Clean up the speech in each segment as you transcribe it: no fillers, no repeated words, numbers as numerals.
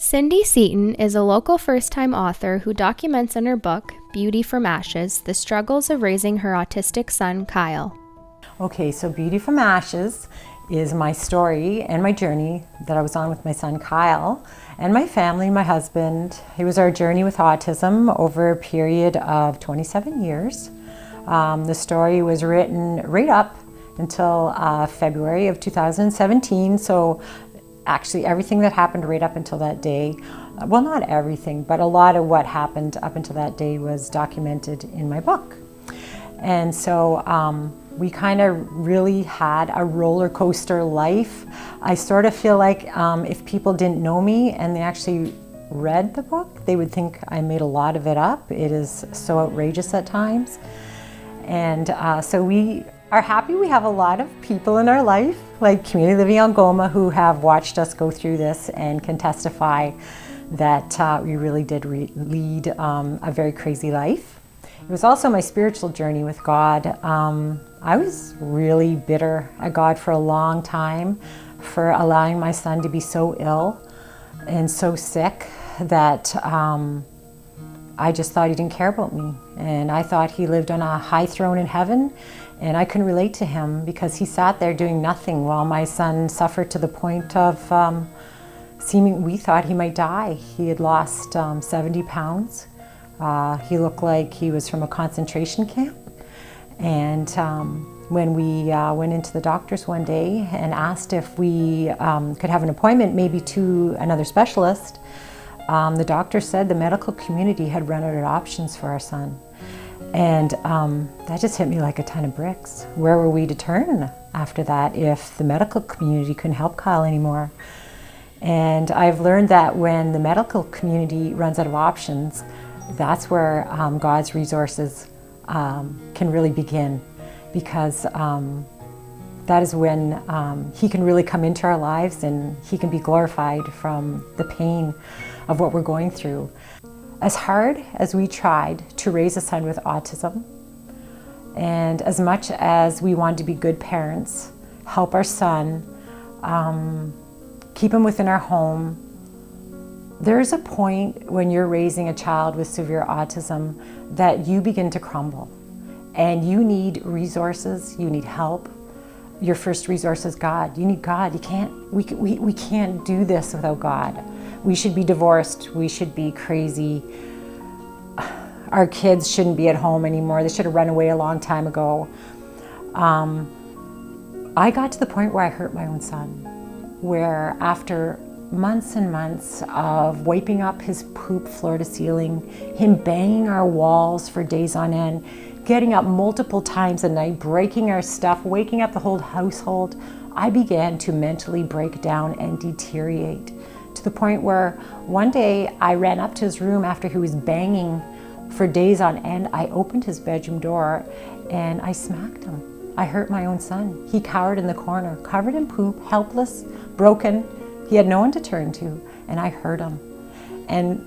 Cindy Seaton is a local first-time author who documents in her book, Beauty from Ashes, the struggles of raising her autistic son, Kyle. Okay, so Beauty from Ashes is my story and my journey that I was on with my son, Kyle, and my family, my husband. It was our journey with autism over a period of 27 years. The story was written right up until February of 2017, so actually everything that happened right up until that day, well, not everything, but a lot of what happened up until that day was documented in my book. And so we kind of really had a roller coaster life. I sort of feel like if people didn't know me and they actually read the book, they would think I made a lot of it up. It is so outrageous at times. And so we are happy we have a lot of people in our life, like Community Living Algoma, who have watched us go through this and can testify that we really did lead a very crazy life. It was also my spiritual journey with God. I was really bitter at God for a long time for allowing my son to be so ill and so sick that I just thought he didn't care about me. And I thought he lived on a high throne in heaven, and I couldn't relate to him because he sat there doing nothing while my son suffered to the point of we thought he might die. He had lost 70 pounds. He looked like he was from a concentration camp. And when we went into the doctors one day and asked if we could have an appointment maybe to another specialist, the doctor said the medical community had run out of options for our son. And that just hit me like a ton of bricks. Where were we to turn after that if the medical community couldn't help Kyle anymore? And I've learned that when the medical community runs out of options, that's where God's resources can really begin, because that is when He can really come into our lives and He can be glorified from the pain of what we're going through. As hard as we tried to raise a son with autism, and as much as we wanted to be good parents, help our son, keep him within our home, there's a point when you're raising a child with severe autism that you begin to crumble, and you need resources, you need help. Your first resource is God. You need God. We can't do this without God. We should be divorced. We should be crazy. Our kids shouldn't be at home anymore. They should have run away a long time ago. I got to the point where I hurt my own son, where after months and months of wiping up his poop floor to ceiling, him banging our walls for days on end, getting up multiple times a night, breaking our stuff, waking up the whole household, I began to mentally break down and deteriorate to the point where one day I ran up to his room after he was banging for days on end. I opened his bedroom door and I smacked him. I hurt my own son. He cowered in the corner, covered in poop, helpless, broken. He had no one to turn to, and I hurt him. And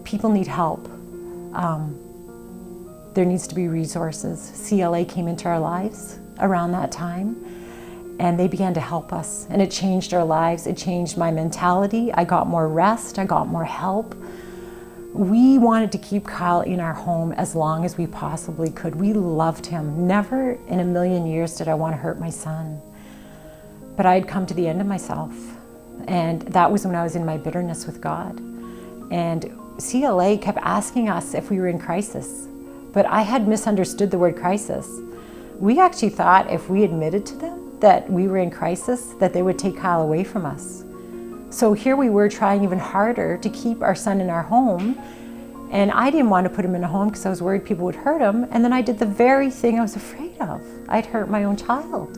people need help. There needs to be resources. CLA came into our lives around that time, and they began to help us, and it changed our lives. It changed my mentality. I got more rest. I got more help. We wanted to keep Kyle in our home as long as we possibly could. We loved him. Never in a million years did I want to hurt my son. But I had come to the end of myself, and that was when I was in my bitterness with God. And CLA kept asking us if we were in crisis, but I had misunderstood the word crisis. We actually thought if we admitted to them that we were in crisis, that they would take Kyle away from us. So here we were trying even harder to keep our son in our home, and I didn't want to put him in a home because I was worried people would hurt him, and then I did the very thing I was afraid of. I'd hurt my own child.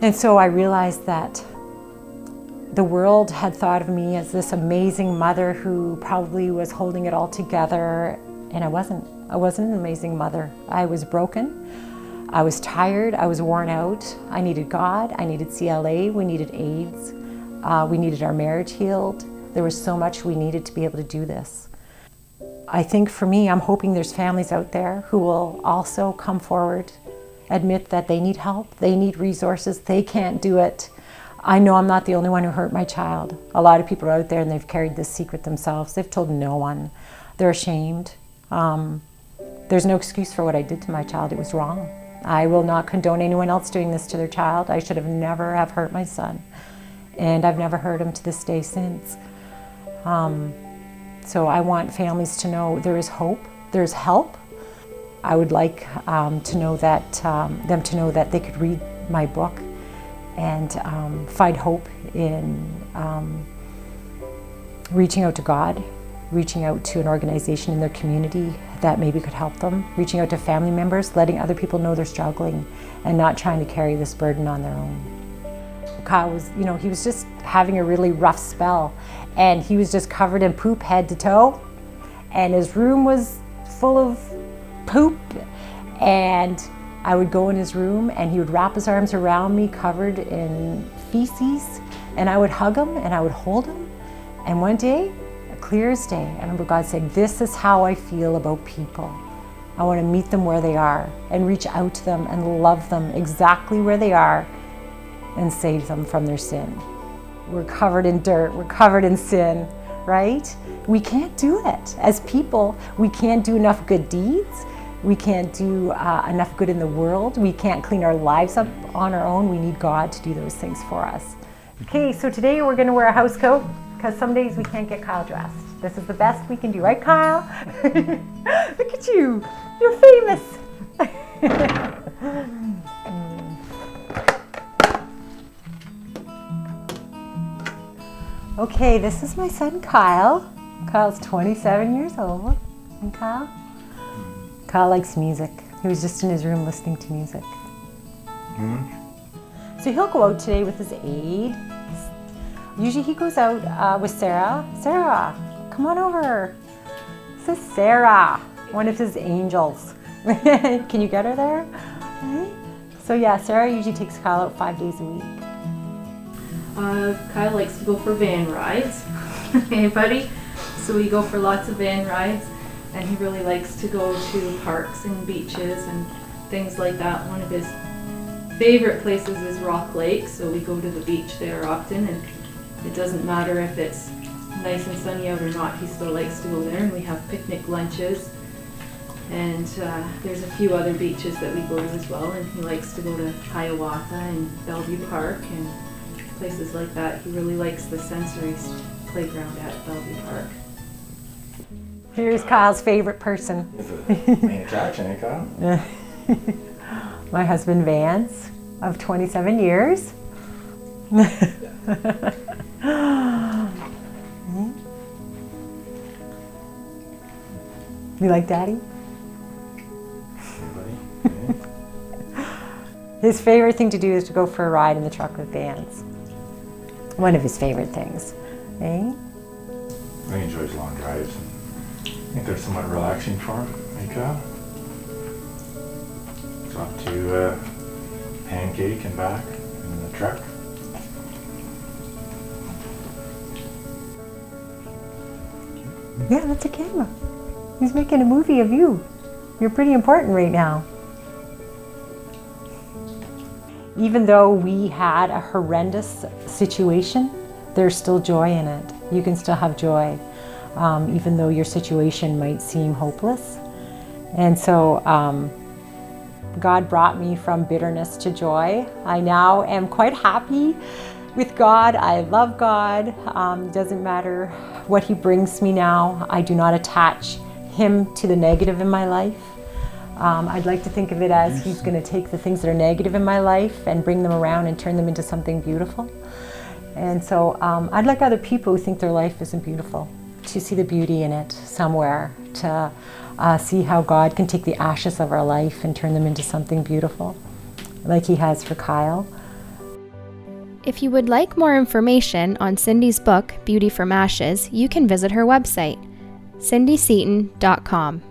And so I realized that the world had thought of me as this amazing mother who probably was holding it all together, and I wasn't. I wasn't an amazing mother. I was broken. I was tired. I was worn out. I needed God. I needed CLA. We needed AIDS. We needed our marriage healed. There was so much we needed to be able to do this. I think for me, I'm hoping there's families out there who will also come forward, admit that they need help, they need resources, they can't do it I know I'm not the only one who hurt my child. A lot of people are out there and they've carried this secret themselves. They've told no one. They're ashamed. There's no excuse for what I did to my child. It was wrong. I will not condone anyone else doing this to their child. I should have never have hurt my son. And I've never hurt him to this day since. So I want families to know there is hope, there's help. I would like to know that, them to know that they could read my book and find hope in reaching out to God, reaching out to an organization in their community that maybe could help them, reaching out to family members, letting other people know they're struggling and not trying to carry this burden on their own. Kyle was, you know, he was just having a really rough spell, and he was just covered in poop head to toe, and his room was full of poop, and I would go in his room and he would wrap his arms around me covered in feces, and I would hug him and I would hold him. And one day, clear as day, I remember God saying, this is how I feel about people. I want to meet them where they are and reach out to them and love them exactly where they are and save them from their sin. We're covered in dirt, we're covered in sin, right? We can't do it. As people, we can't do enough good deeds. We can't do enough good in the world. We can't clean our lives up on our own. We need God to do those things for us. Okay, so today we're going to wear a house coat because some days we can't get Kyle dressed. This is the best we can do, right, Kyle? Look at you. You're famous. Okay, this is my son, Kyle. Kyle's 27 years old. And Kyle? Kyle likes music. He was just in his room listening to music. So he'll go out today with his aide. Usually he goes out with Sarah. Sarah, come on over. This is Sarah, one of his angels. Can you get her there? Right. So yeah, Sarah usually takes Kyle out 5 days a week. Kyle likes to go for van rides. Hey buddy? So we go for lots of van rides, and he really likes to go to parks and beaches and things like that. One of his favorite places is Rock Lake, so we go to the beach there often, and it doesn't matter if it's nice and sunny out or not, he still likes to go there, and we have picnic lunches. And there's a few other beaches that we go to as well, and he likes to go to Hiawatha and Bellevue Park and places like that. He really likes the sensory playground at Bellevue Park. Here's Kyle's favorite person. It's a main attraction, eh, Kyle? My husband Vance, of 27 years. You like Daddy? His favorite thing to do is to go for a ride in the truck with Vance. One of his favorite things, eh? He enjoys long drives. I think they're somewhat relaxing for him, eh, Kyle? So up to Pancake and back in the truck. Yeah, that's a camera. He's making a movie of you. You're pretty important right now. Even though we had a horrendous situation, there's still joy in it. You can still have joy, even though your situation might seem hopeless. And so God brought me from bitterness to joy. I now am quite happy with God. I love God. It doesn't matter what He brings me now. I do not attach Him to the negative in my life. I'd like to think of it as He's going to take the things that are negative in my life and bring them around and turn them into something beautiful. And so I'd like other people who think their life isn't beautiful to see the beauty in it somewhere, to see how God can take the ashes of our life and turn them into something beautiful, like He has for Kyle. If you would like more information on Cindy's book, Beauty from Ashes, you can visit her website, cindyseaton.com.